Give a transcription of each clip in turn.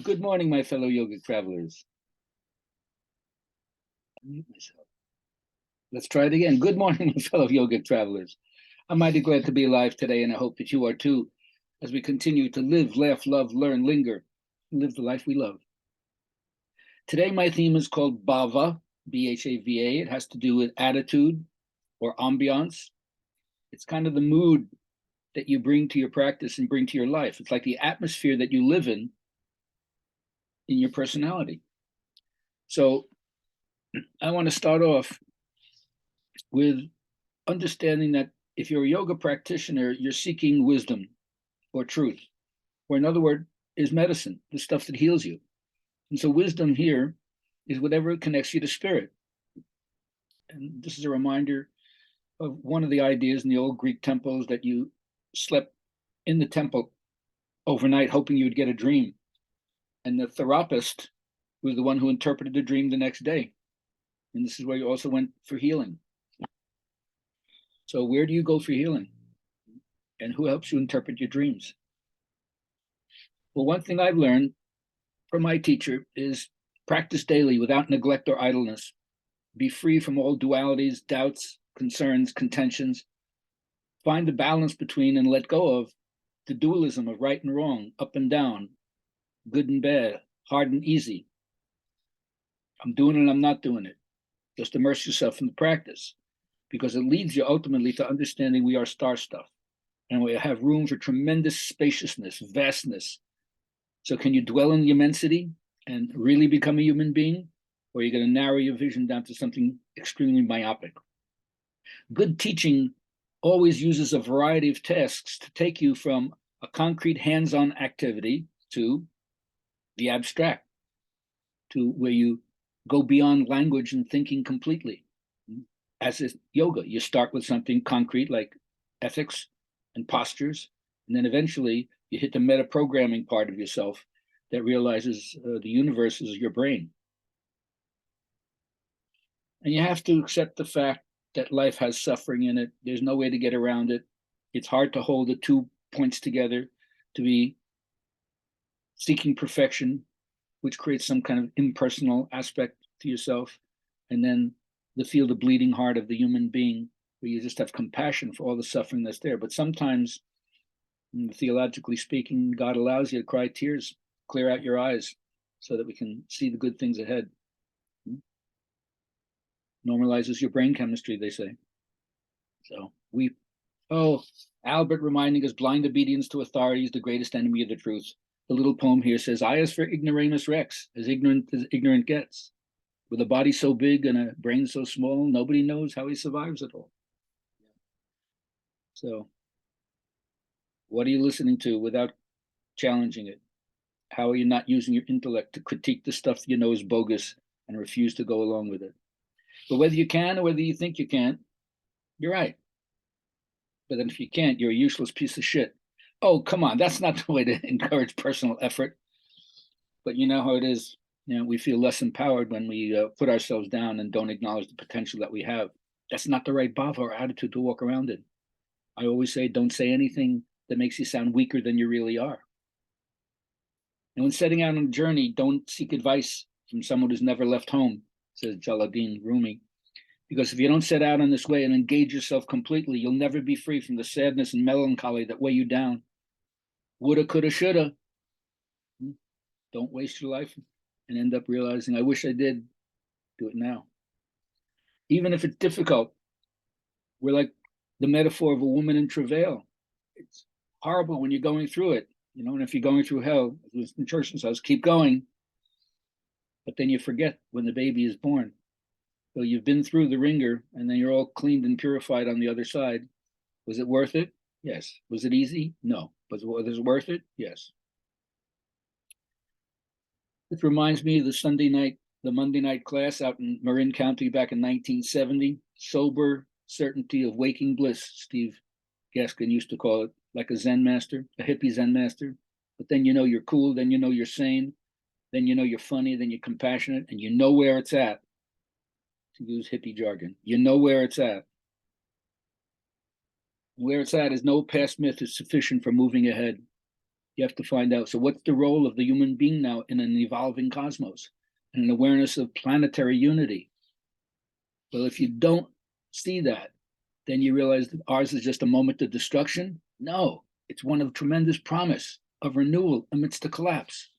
Good morning, my fellow yogic travelers. Unmute myself. Let's try it again. Good morning, my fellow yogic travelers. I'm mighty glad to be alive today, and I hope that you are too, as we continue to live, laugh, love, learn, linger, and live the life we love. Today, my theme is called Bhava, B-H-A-V-A. It has to do with attitude or ambiance. It's kind of the mood that you bring to your practice and bring to your life. It's like the atmosphere that you live in your personality. So I want to start off with understanding that if you're a yoga practitioner, you're seeking wisdom or truth, or in other words, is medicine, the stuff that heals you. And so wisdom here is whatever connects you to spirit. And this is a reminder of one of the ideas in the old Greek temples, that you slept in the temple overnight hoping you would get a dream. And the therapist was the one who interpreted the dream the next day. And this is where you also went for healing. So where do you go for healing? And who helps you interpret your dreams? Well, one thing I've learned from my teacher is practice daily without neglect or idleness. Be free from all dualities, doubts, concerns, contentions. Find the balance between and let go of the dualism of right and wrong, up and down, good and bad, hard and easy. I'm doing it, I'm not doing it. Just immerse yourself in the practice, because it leads you ultimately to understanding we are star stuff, and we have room for tremendous spaciousness, vastness. So can you dwell in the immensity and really become a human being? Or are you going to narrow your vision down to something extremely myopic? Good teaching always uses a variety of tasks to take you from a concrete hands-on activity to the abstract, to where you go beyond language and thinking completely. As is yoga, you start with something concrete like ethics and postures, and then eventually you hit the meta programming part of yourself that realizes the universe is your brain. And you have to accept the fact that life has suffering in it. There's no way to get around it. It's hard to hold the 2 points together, to be seeking perfection, which creates some kind of impersonal aspect to yourself, and then the feel the bleeding heart of the human being, where you just have compassion for all the suffering that's there. But sometimes, theologically speaking, God allows you to cry tears, clear out your eyes, so that we can see the good things ahead. Normalizes your brain chemistry, they say. So Albert reminding us, blind obedience to authority is the greatest enemy of the truth. The little poem here says, I is for ignoramus rex, as ignorant gets. With a body so big and a brain so small, nobody knows how he survives it all. So what are you listening to without challenging it? How are you not using your intellect to critique the stuff you know is bogus and refuse to go along with it? But whether you can or whether you think you can't, you're right. But then if you can't, you're a useless piece of shit. Oh, come on. That's not the way to encourage personal effort. But you know how it is. We feel less empowered when we put ourselves down and don't acknowledge the potential that we have. That's not the right bhava or attitude to walk around in. I always say, don't say anything that makes you sound weaker than you really are. And when setting out on a journey, don't seek advice from someone who's never left home, says Jalaluddin Rumi. Because if you don't set out on this way and engage yourself completely, you'll never be free from the sadness and melancholy that weigh you down. Woulda, coulda, shoulda. Don't waste your life and end up realizing, I wish I did. Do it now. Even if it's difficult, we're like the metaphor of a woman in travail. It's horrible when you're going through it, and if you're going through hell, Winston Churchill says, keep going. But then you forget when the baby is born. So you've been through the ringer, and then you're all cleaned and purified on the other side. Was it worth it? Yes. Was it easy? No. But was it worth it? Yes. It reminds me of the Monday night class out in Marin County back in 1970. Sober certainty of waking bliss, Steve Gaskin used to call it, like a Zen master, a hippie Zen master. But then you're cool, then you're sane, then you're funny, then you're compassionate, and you know where it's at. To use hippie jargon, you know where it's at. Where it's at is no past myth is sufficient for moving ahead. You have to find out, so what's the role of the human being now in an evolving cosmos and an awareness of planetary unity? Well, if you don't see that, then you realize that ours is just a moment of destruction. No, it's one of tremendous promise of renewal amidst the collapse.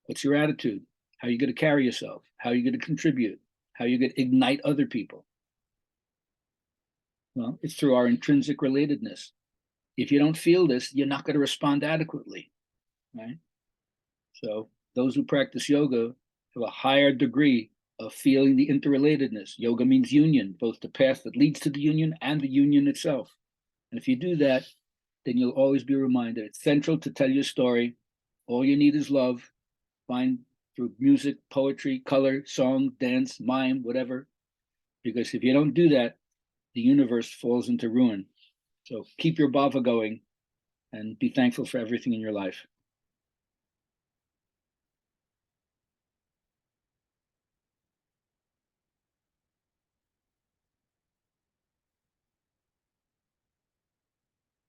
What's your attitude? How are you going to carry yourself? How are you going to contribute? How are you going to ignite other people? Well, it's through our intrinsic relatedness. If you don't feel this, you're not going to respond adequately, right? So those who practice yoga have a higher degree of feeling the interrelatedness. Yoga means union, both the path that leads to the union and the union itself. And if you do that, then you'll always be reminded it's central to tell your story. All you need is love. Find through music, poetry, color, song, dance, mime, whatever. Because if you don't do that, the universe falls into ruin. So keep your bhava going and be thankful for everything in your life.